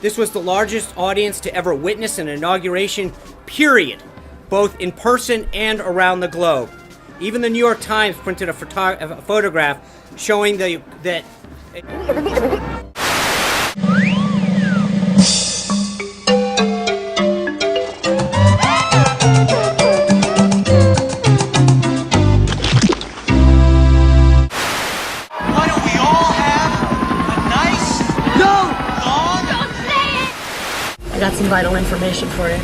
This was the largest audience to ever witness an inauguration, period, both in person and around the globe. Even the New York Times printed a photograph showing that. I got some vital information for you.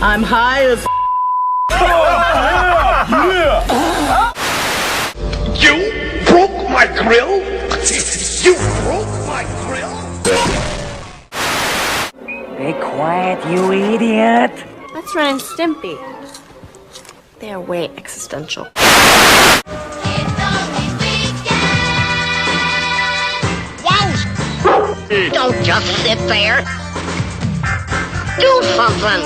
I'm high as You broke my grill? You broke my grill? Be quiet, you idiot! That's Ren and Stimpy. They are way existential. Don't just sit there. Do something.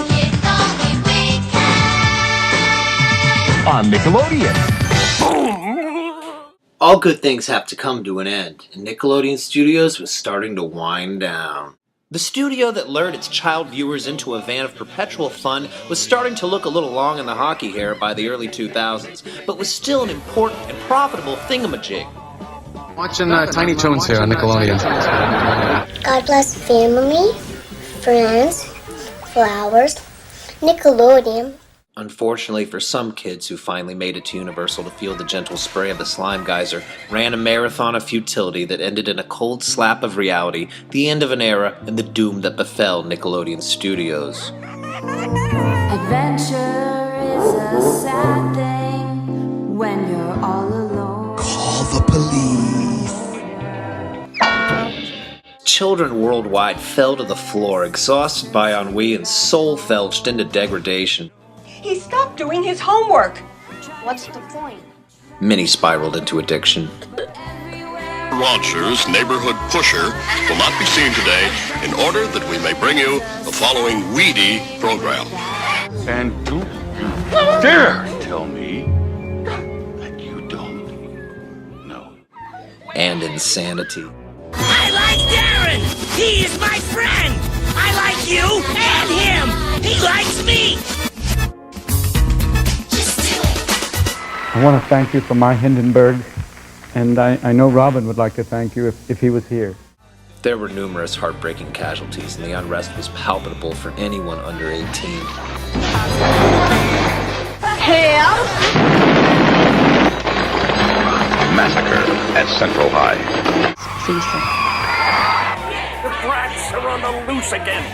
On Nickelodeon. All good things have to come to an end, and Nickelodeon Studios was starting to wind down. The studio that lured its child viewers into a van of perpetual fun was starting to look a little long in the hockey hair by the early 2000s, but was still an important and profitable thingamajig. Watching Tiny Toons here on Nickelodeon. God bless family, friends, flowers, Nickelodeon. Unfortunately for some kids who finally made it to Universal to feel the gentle spray of the slime geyser, ran a marathon of futility that ended in a cold slap of reality, the end of an era, and the doom that befell Nickelodeon Studios. Adventure is a sad thing when you're all alone. Call the police. Children worldwide fell to the floor, exhausted by ennui and soul-felched into degradation. He stopped doing his homework. What's the point? Many spiraled into addiction. Launcher's neighborhood pusher will not be seen today in order that we may bring you the following weedy program. And don't you dare tell me that you don't know. And insanity. I like Darren! He is my friend! I like you and him! He likes me! I want to thank you for my Hindenburg, and I know Robin would like to thank you if he was here. There were numerous heartbreaking casualties, and the unrest was palpable for anyone under 18. Help! Massacre at Central High. The brats are on the loose again.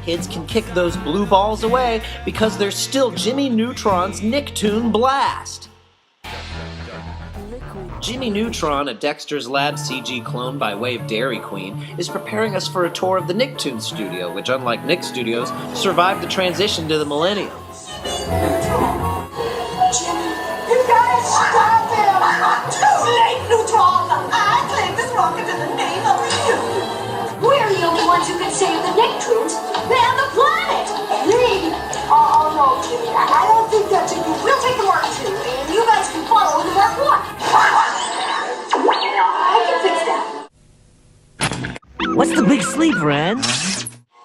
Kids can kick those blue balls away because there's still Jimmy Neutron's Nicktoon Blast. Jimmy Neutron, a Dexter's Lab CG clone by way of Dairy Queen, is preparing us for a tour of the Nicktoon Studio, which, unlike Nick Studios, survived the transition to the millennium. Jimmy, you gotta stop him! Too late, Neutron! I claim this rocket in the name of you! We're the only ones who can save the Nicktoons and the planet! Me? Oh, no, Jimmy, I don't think that's a good. We'll take the Mark II, and you guys can follow the Mark I. I can fix that. What's the big sleep, Ren?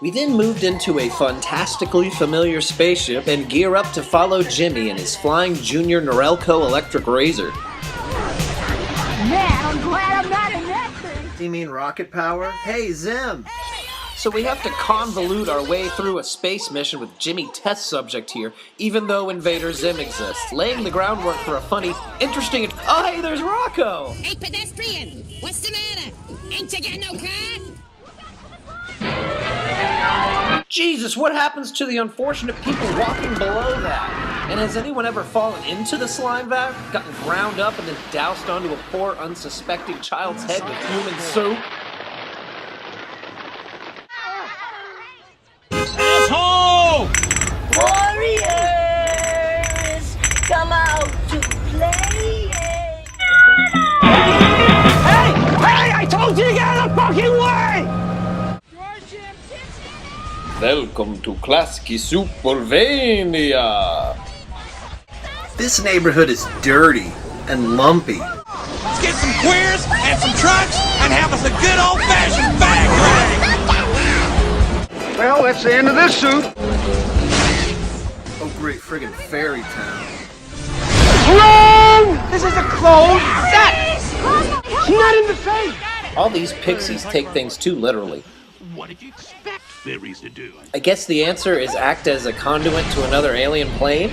We then moved into a fantastically familiar spaceship and gear up to follow Jimmy in his flying Junior Norelco electric razor. Man, I'm glad I'm not in that thing. You mean rocket power? Hey, Zim! So we have to convolute our way through a space mission with Jimmy test subject here, even though Invader Zim exists, laying the groundwork for a funny, interesting... Oh, hey, there's Rocco! Hey, pedestrian, what's the matter? Ain't you got no car? Jesus, what happens to the unfortunate people walking below that? And has anyone ever fallen into the slime vat, gotten ground up, and then doused onto a poor, unsuspecting child's head with human soup? Asshole! Warriors, come out to play. Hey! Hey! I told you to get out of the fucking way! Welcome to Klasky Supervania. This neighborhood is dirty and lumpy. Let's get some queers and some trucks and have us a good old-fashioned bag ride! Well, that's the end of this soup. Oh, great friggin' fairy town. Run! This is a closed set! Not in the face! All these pixies take things too literally. What did you expect fairies to do? I guess the answer is act as a conduit to another alien plane?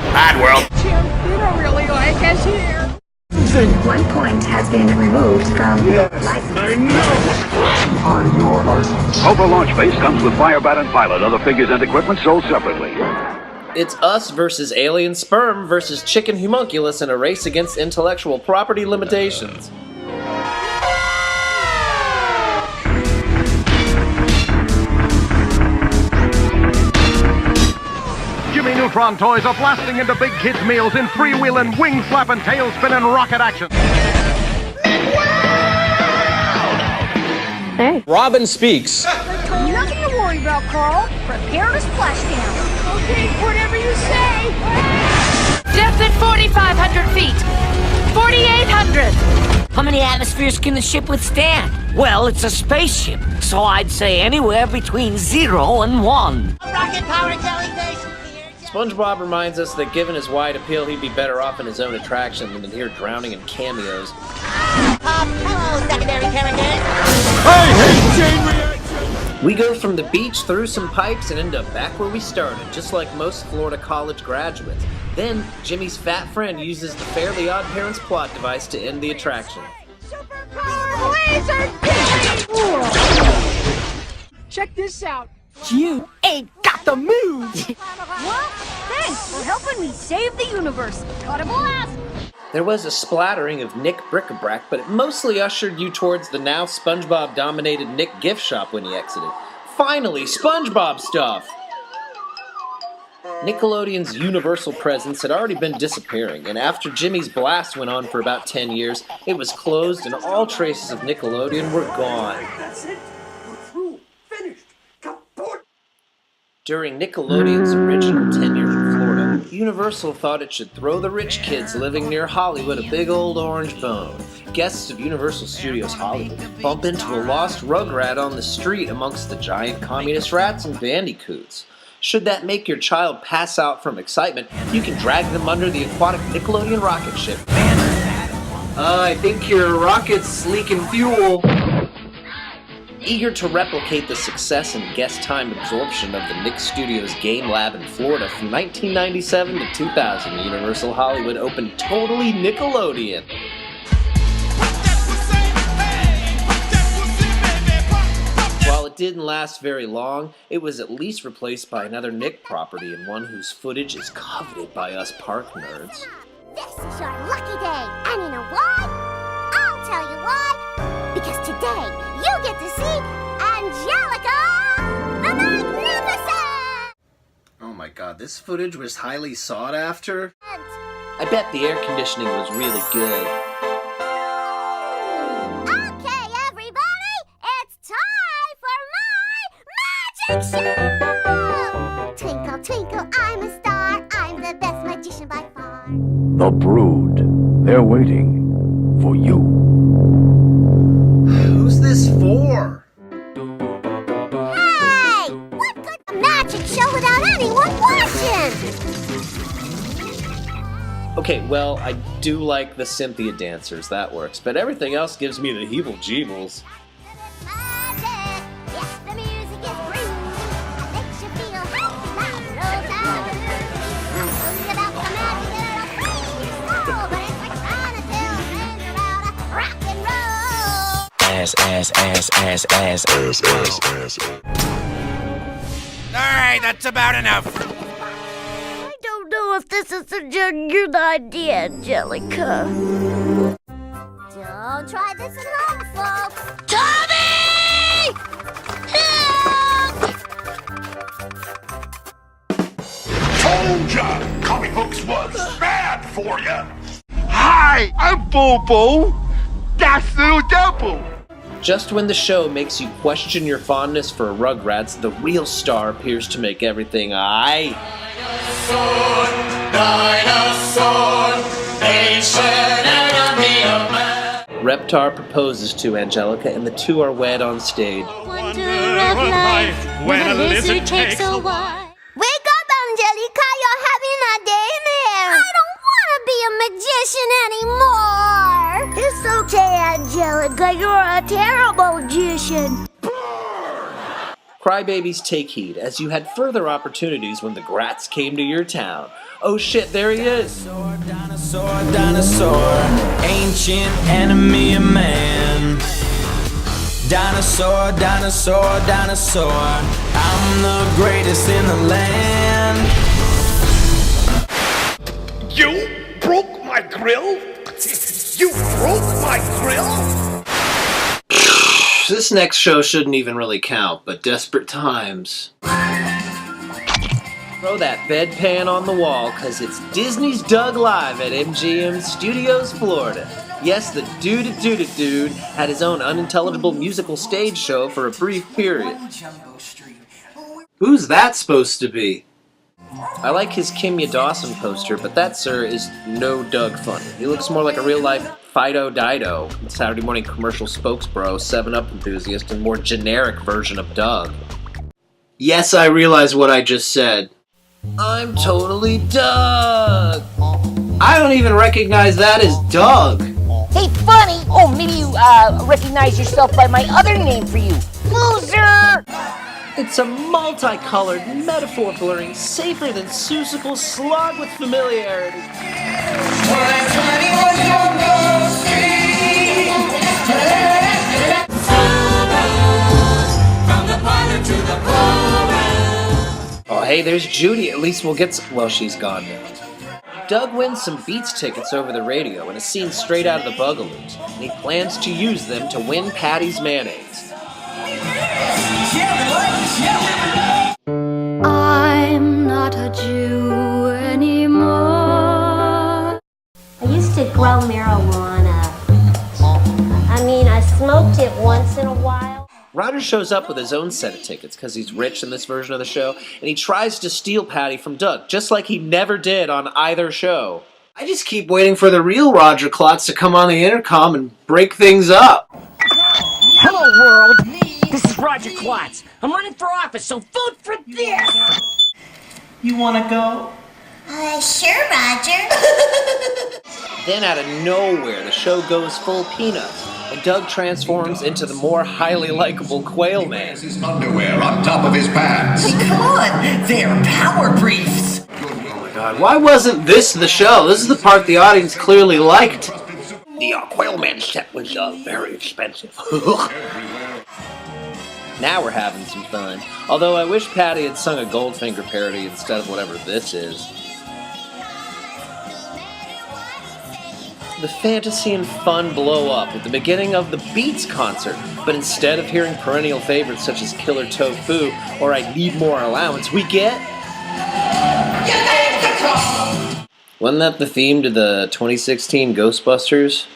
Bad world. Jim, you don't really like us here. 1 point has been removed from license. Over launch base comes with Firebat and Pilot. Other figures and equipment sold separately. It's us versus alien sperm versus chicken homunculus in a race against intellectual property limitations. Jimmy Neutron toys are blasting into big kids' meals in freewheeling, wing-slapping, tail-spinning rocket action. Hey. Robin speaks. Nothing to worry about, Carl. Prepare to splash down. Okay, whatever you say. Depth at 4,500 feet. 4,800. How many atmospheres can the ship withstand? Well, it's a spaceship, so I'd say anywhere between 0 and 1. Rocket-powered jellyfish. SpongeBob reminds us that given his wide appeal, he'd be better off in his own attraction than in here drowning in cameos. Hello, secondary characters. I hate chain reaction! We go from the beach through some pipes and end up back where we started, just like most Florida college graduates. Then, Jimmy's fat friend uses the Fairly Odd Parents plot device to end the attraction. Superpower laser beam! Check this out. You ain't got the moves! Well, thanks for helping me save the universe. Got a blast. There was a splattering of Nick bric-a-brac, but it mostly ushered you towards the now SpongeBob-dominated Nick gift shop when he exited. Finally, SpongeBob stuff! Nickelodeon's Universal presence had already been disappearing, and after Jimmy's blast went on for about 10 years, it was closed and all traces of Nickelodeon were gone. That's it. We're through. Finished. Kaput. During Nickelodeon's original tenure in Florida, Universal thought it should throw the rich kids living near Hollywood a big old orange bone. Guests of Universal Studios Hollywood bump into a lost rugrat on the street amongst the giant communist rats and bandicoots. Should that make your child pass out from excitement, you can drag them under the aquatic Nickelodeon rocket ship. I think your rocket's leaking fuel. Eager to replicate the success and guest time absorption of the Nick Studios Game Lab in Florida from 1997 to 2000, Universal Hollywood opened totally Nickelodeon. While it didn't last very long, it was at least replaced by another Nick property and one whose footage is coveted by us park nerds. This is your lucky day, and you know why? I'll tell you why. Because today, you get to see Angelica the Magnificent! Oh my god, this footage was highly sought after? I bet the air conditioning was really good. Okay, everybody, it's time for my magic show! Twinkle, twinkle, I'm a star. I'm the best magician by far. The Brood. They're waiting for you. Who's this for? Hey! What good a magic show without anyone watching? Okay, well, I do like the Cynthia dancers, that works, but everything else gives me the heebie-jeebles. Yes, the music is groovy. It makes you feel happy like no time. Something about the magic that'll free your soul, but it's like trying to tell a stranger about a rock and roll. Ass. Alright, that's about enough. I don't know if this is a good idea, Angelica. Don't try this at home, folks. Tommy! Help! Told ya! Comic books was bad for ya! Hi, I'm Bobo! That's Little Devil! Just when the show makes you question your fondness for Rugrats, the real star appears to make everything aight. Dinosaur, ancient enemy of man. Reptar proposes to Angelica, and the two are wed on stage. Wonder of life when a lizard takes a while. Wake up, Angelica, you're having a daymare. I don't want to be a magician anymore. It's okay, Angelica, you're a terrible magician. Crybabies, take heed, as you had further opportunities when the Grats came to your town. Oh shit, there he is! Dinosaur, dinosaur, ancient enemy of man. Dinosaur, dinosaur, dinosaur, I'm the greatest in the land. You broke my grill? You broke my grill? This next show shouldn't even really count, but Desperate Times. Throw that bedpan on the wall, cause it's Disney's Doug Live at MGM Studios, Florida. Yes, the dude had his own unintelligible musical stage show for a brief period. Who's that supposed to be? I like his Kimya Dawson poster, but that, sir, is no Doug funny. He looks more like a real-life Fido Dido, Saturday morning commercial spokesbro, 7-Up enthusiast, and more generic version of Doug. Yes, I realize what I just said. I'm totally Doug! I don't even recognize that as Doug! Hey, funny! Oh, maybe you, recognize yourself by my other name for you. Loser! It's a multicolored, metaphor-blurring, safer than Seussical slog with familiarity. Oh, hey, there's Judy. At least we'll get some... Well, she's gone now. Doug wins some Beats tickets over the radio in a scene straight out of the Bugaloos, and he plans to use them to win Patty's mayonnaise. I'm not a Jew anymore. I used to grow marijuana. I mean, I smoked it once in a while. Ryder shows up with his own set of tickets because he's rich in this version of the show, and he tries to steal Patty from Doug, just like he never did on either show. I just keep waiting for the real Roger Klotz to come on the intercom and break things up. Hello, world! This is Roger Klotz. I'm running for office, so vote for this! You wanna go? Sure, Roger. Then out of nowhere, the show goes full Peanuts, and Doug transforms into the more highly likable Quail Man. His underwear on top of his pants. Come on, they're power briefs. Oh my god, why wasn't this the show? This is the part the audience clearly liked. The Quail Man set was very expensive. Now we're having some fun. Although I wish Patty had sung a Goldfinger parody instead of whatever this is. The fantasy and fun blow up at the beginning of the Beats concert, but instead of hearing perennial favorites such as Killer Tofu or I Need More Allowance, we get... Wasn't that the theme to the 2016 Ghostbusters?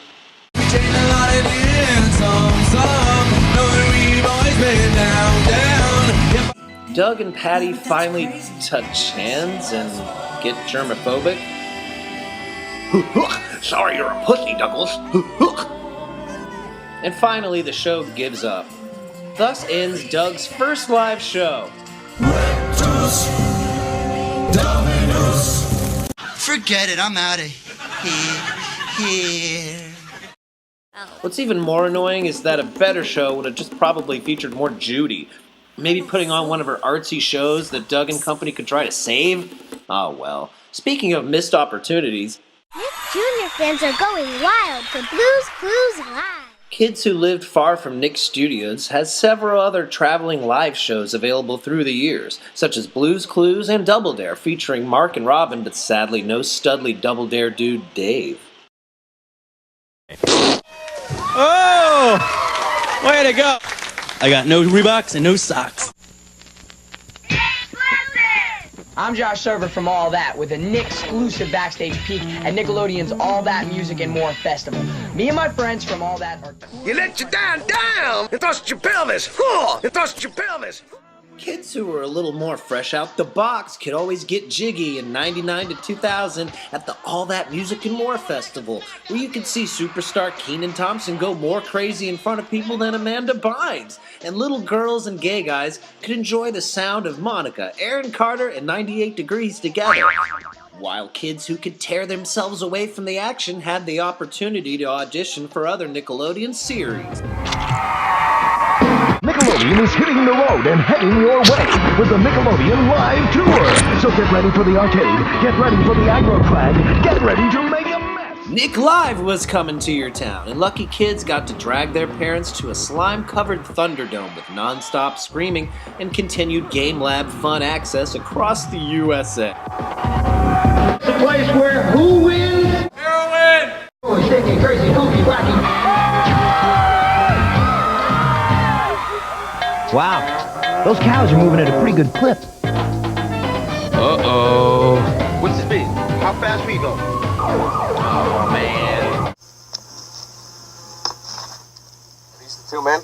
Doug and Patty finally touch hands and get germophobic. Sorry you're a pussy, Douglas. And finally, the show gives up. Thus ends Doug's first live show. Forget it, I'm out of here. What's even more annoying is that a better show would have just probably featured more Judy. Maybe putting on one of her artsy shows that Doug and company could try to save? Oh well. Speaking of missed opportunities, Nick Jr. fans are going wild for Blues Clues Live. Kids Who Lived Far from Nick Studios has several other traveling live shows available through the years, such as Blues Clues and Double Dare, featuring Mark and Robin, but sadly no studly Double Dare dude Dave. Oh! Way to go! I got no Reeboks and no socks. I'm Josh Server from All That with an exclusive backstage peek at Nickelodeon's All That Music and More Festival. Me and my friends from All That are... You let your down, and thrust your pelvis. You thrust your pelvis. Kids who were a little more fresh out the box could always get jiggy in 99 to 2000 at the All That Music and More Festival, where you could see superstar Kenan Thompson go more crazy in front of people than Amanda Bynes, and little girls and gay guys could enjoy the sound of Monica, Aaron Carter, and 98 Degrees together. While kids who could tear themselves away from the action had the opportunity to audition for other Nickelodeon series. Nickelodeon is hitting the road and heading your way with the Nickelodeon Live Tour. So get ready for the arcade, get ready for the aggro crag, get ready to make a mess. Nick Live was coming to your town, and lucky kids got to drag their parents to a slime-covered Thunderdome with non-stop screaming and continued Game Lab fun access across the USA. The place where who wins? Heroin! Oh, shaky, crazy, goofy, wacky. Wow, those cows are moving at a pretty good clip. Uh-oh. What's the speed? How fast we go? Oh, man. These the two men?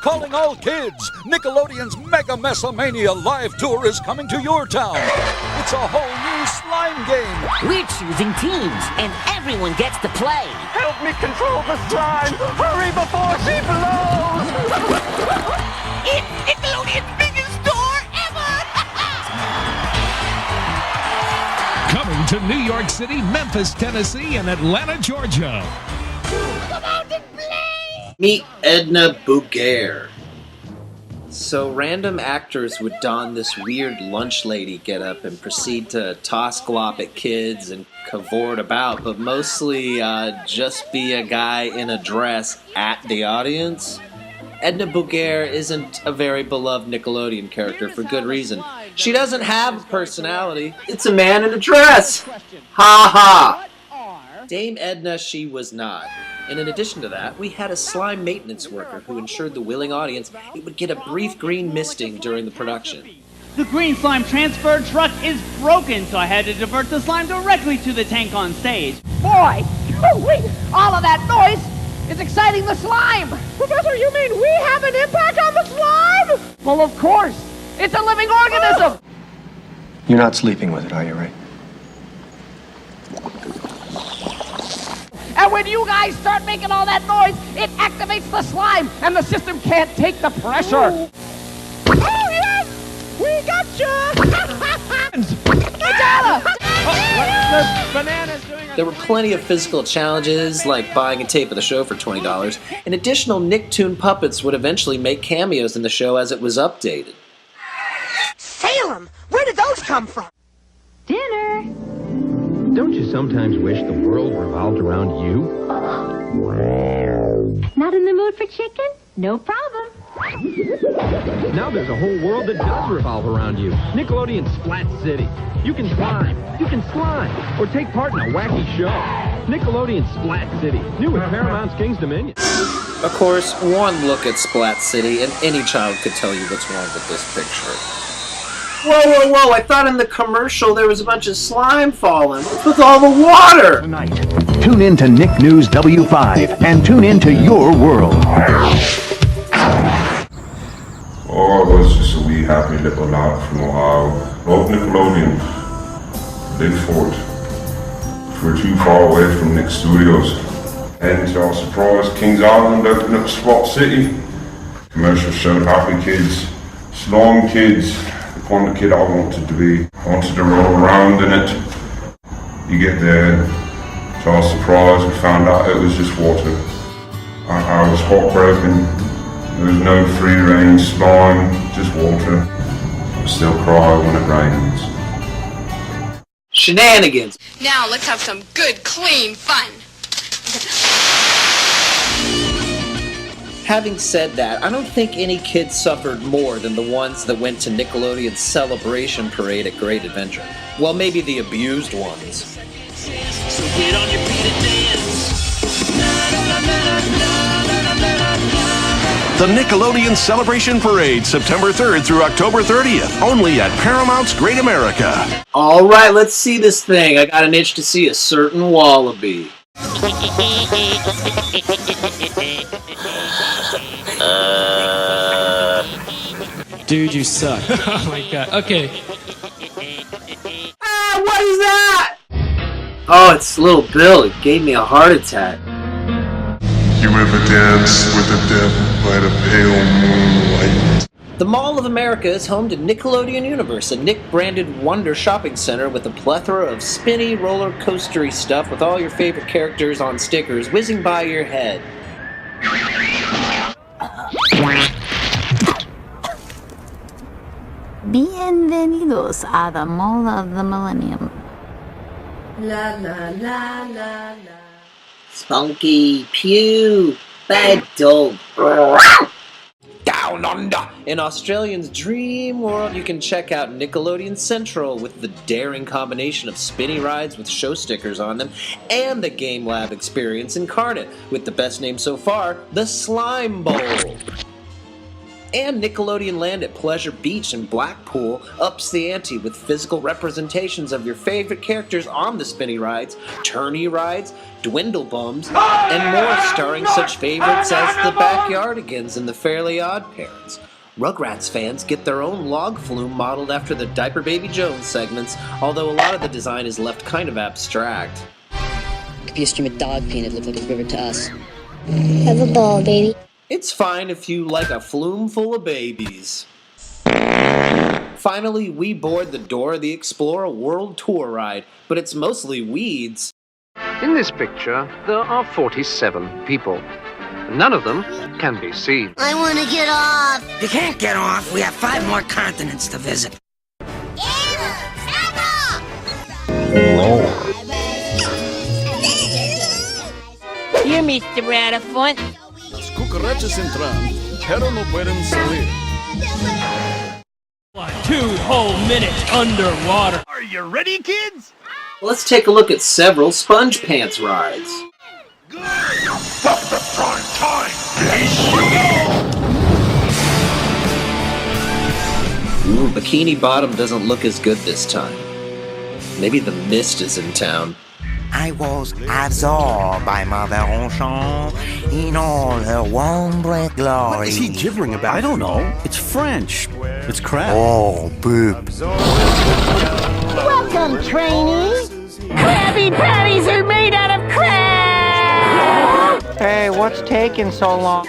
Calling all kids! Nickelodeon's Mega Messamania Live Tour is coming to your town. It's a whole new slime game. We're choosing teams, and everyone gets to play. Help me control the slime! Hurry before she blows! It's Nickelodeon's biggest tour ever! Coming to New York City, Memphis, Tennessee, and Atlanta, Georgia. Come out and play! Meet Edna Bouguer. So random actors would don this weird lunch lady getup and proceed to toss glop at kids and cavort about, but mostly just be a guy in a dress at the audience. Edna Bouguer isn't a very beloved Nickelodeon character for good reason. She doesn't have a personality. It's a man in a dress! Ha ha! Dame Edna, she was not. And in addition to that, we had a slime maintenance worker who ensured the willing audience it would get a brief green misting during the production. The green slime transfer truck is broken, so I had to divert the slime directly to the tank on stage. Boy, all of that noise is exciting the slime. Professor, you mean we have an impact on the slime? Well, of course. It's a living organism. You're not sleeping with it, are you, Ray? And when you guys start making all that noise, it activates the slime, and the system can't take the pressure. Oh, yes! We gotcha! There were plenty of physical challenges, like buying a tape of the show for $20, and additional Nicktoon puppets would eventually make cameos in the show as it was updated. Salem! Where did those come from? Dinner. Don't you sometimes wish the world revolved around you? Not in the mood for chicken? No problem. Now there's a whole world that does revolve around you. Nickelodeon Splat City. You can climb, you can slime, or take part in a wacky show. Nickelodeon Splat City, new with Paramount's King's Dominion. Of course, one look at Splat City and any child could tell you what's wrong with this picture. Whoa, whoa, whoa, I thought in the commercial there was a bunch of slime falling. What's with all the water? Tonight, tune in to Nick News W5 and tune into your world. Oh, I was just a wee happy little lad from Ohio. Loved Nickelodeon. Lived for it. We're too far away from Nick Studios. And to our surprise, Kings Island opened up Splat City. Commercial showed happy kids, slime kids. The kind of kid I wanted to be. I wanted to roll around in it. You get there, to our surprise, we found out it was just water. I was heartbroken. There was no free range slime, just water. I still cry when it rains. Shenanigans! Now let's have some good, clean fun. Having said that, I don't think any kids suffered more than the ones that went to Nickelodeon's celebration parade at Great Adventure. Well, maybe the abused ones. So get on your feet and dance. The Nickelodeon Celebration Parade, September 3rd through October 30th, only at Paramount's Great America. Alright, let's see this thing. I got an itch to see a certain wallaby. Dude, you suck. Oh my god. Okay. Ah, what is that? Oh, it's little Bill. It gave me a heart attack. You ever dance with the devil by the pale moonlight? The Mall of America is home to Nickelodeon Universe, a Nick-branded wonder shopping center with a plethora of spinny, roller coastery stuff with all your favorite characters on stickers whizzing by your head. Bienvenidos a the Mall of the Millennium. La la la la la. Spunky, pew, bad dog. Down under! In Australians' dream world, you can check out Nickelodeon Central with the daring combination of spinny rides with show stickers on them and the Game Lab experience incarnate, with the best name so far, the Slime Bowl. And Nickelodeon Land at Pleasure Beach in Blackpool ups the ante with physical representations of your favorite characters on the spinny rides, tourney rides, dwindle bums, and more, starring such favorites as the Backyardigans and the Fairly Odd Parents. Rugrats fans get their own log flume modeled after the Diaper Baby Jones segments, although a lot of the design is left kind of abstract. Could be a stream of dog pee and it looked like a river to us. Have a ball, baby. It's fine if you like a flume full of babies. Finally, we board the Dora the Explorer World Tour ride, but it's mostly weeds. In this picture, there are 47 people. None of them can be seen. I want to get off. You can't get off. We have 5 more continents to visit. Here, Mr. Ratafoot. Las cucarachas entran, pero no pueden salir. 2 whole minutes underwater. Are you ready, kids? Let's take a look at several Sponge Pants rides. Stop the prime time! Ooh, Bikini Bottom doesn't look as good this time. Maybe the mist is in town. I was absorbed by Mother Enchant in all her wondrous glory. What is he gibbering about? I don't know. It's French. It's crap. Oh, boobs. Welcome, trainees. Krabby Patties are made out of crab! Hey, what's taking so long?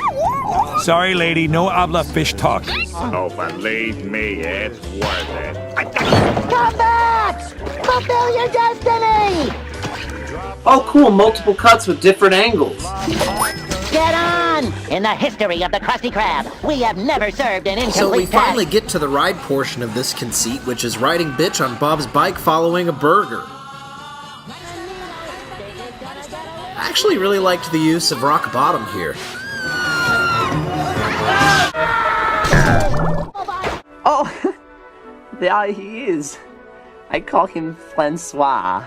Sorry, lady, no habla fish talk. Oh, believe me, it's worth it. Come back! Fulfill your destiny! Oh cool, multiple cuts with different angles. Get on! In the history of the Krusty Krab, we have never served an incomplete So we task. finally get to the ride portion of this conceit, which is riding bitch on Bob's bike following a burger. I actually really liked the use of rock bottom here. Oh, there he is. I call him Francois.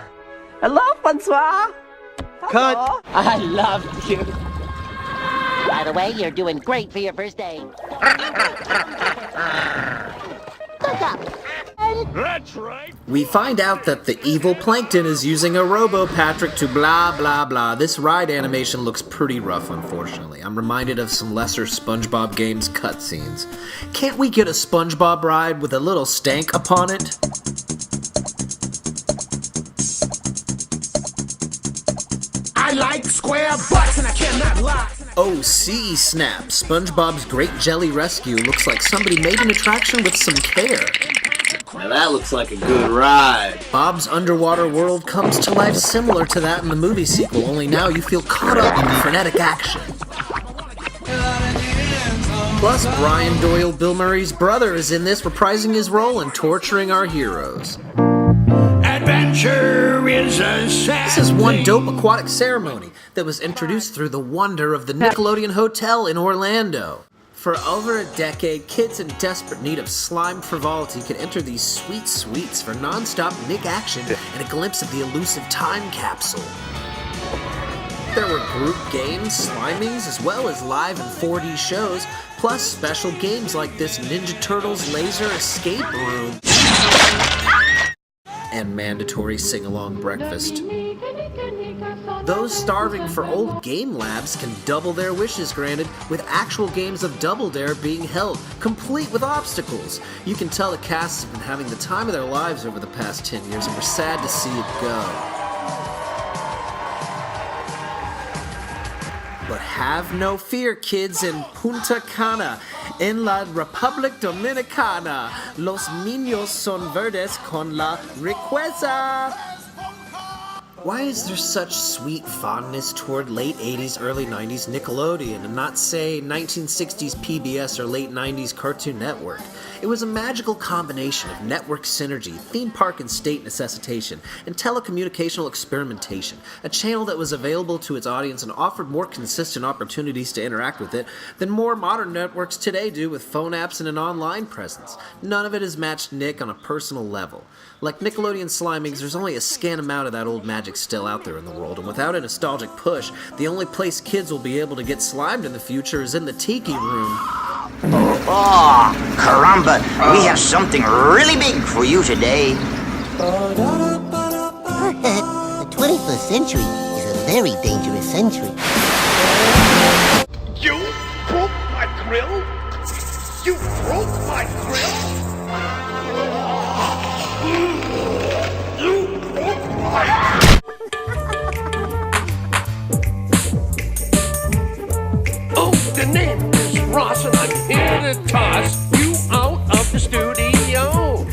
Hello, Francois. Cut. Hello. I love you. By the way, you're doing great for your first day. Look up. That's right. We find out that the evil Plankton is using a Robo-Patrick to blah blah blah. This ride animation looks pretty rough, unfortunately. I'm reminded of some lesser SpongeBob Games cutscenes. Can't we get a SpongeBob ride with a little stank upon it? I like square butts and I cannot lie. Oh, sea snap. SpongeBob's Great Jelly Rescue looks like somebody made an attraction with some care. Now that looks like a good ride. Bob's Underwater World comes to life similar to that in the movie sequel, only now you feel caught up in the frenetic action. Plus, Brian Doyle, Bill Murray's brother, is in this, reprising his role in torturing our heroes. Adventure is a sad This is one dope aquatic ceremony that was introduced through the wonder of the Nickelodeon Hotel in Orlando. For over a decade, kids in desperate need of slime frivolity could enter these sweet sweets for non-stop Nick action and a glimpse of the elusive time capsule. There were group games, slimings, as well as live and 4D shows, plus special games like this Ninja Turtles laser escape room. and mandatory sing-along breakfast. Those starving for old game labs can double their wishes granted, with actual games of Double Dare being held, complete with obstacles. You can tell the cast have been having the time of their lives over the past 10 years, and we're sad to see it go. But have no fear, kids. In Punta Cana, en la República Dominicana, los niños son verdes con la riqueza. Why is there such sweet fondness toward late 80s, early 90s Nickelodeon and not, say, 1960s PBS or late 90s Cartoon Network? It was a magical combination of network synergy, theme park and state necessitation, and telecommunicational experimentation, a channel that was available to its audience and offered more consistent opportunities to interact with it than more modern networks today do with phone apps and an online presence. None of it has matched Nick on a personal level. Like Nickelodeon Slimings, there's only a scant amount of that old magic still out there in the world, and without a nostalgic push, the only place kids will be able to get slimed in the future is in the tiki room. Oh, caramba, we have something really big for you today. The 21st century is a very dangerous century. You broke my grill? You broke my grill? You broke my... Oh, the name is Ross, and I'm here to toss you out of the studio.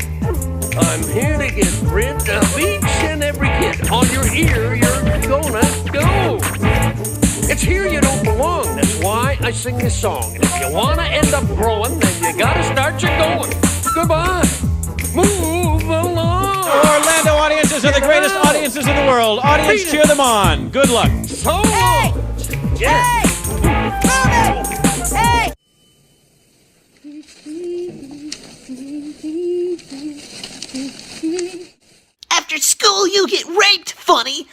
I'm here to get rid of each and every kid on your ear. You're gonna go. It's here you don't belong. That's why I sing this song. And if you wanna end up growing, then you gotta start your going. Goodbye. Move along. Orlando audiences are the greatest audiences in the world. Audience, cheer them on. Good luck. So long. Yeah. Hey! After school, you get raped, funny.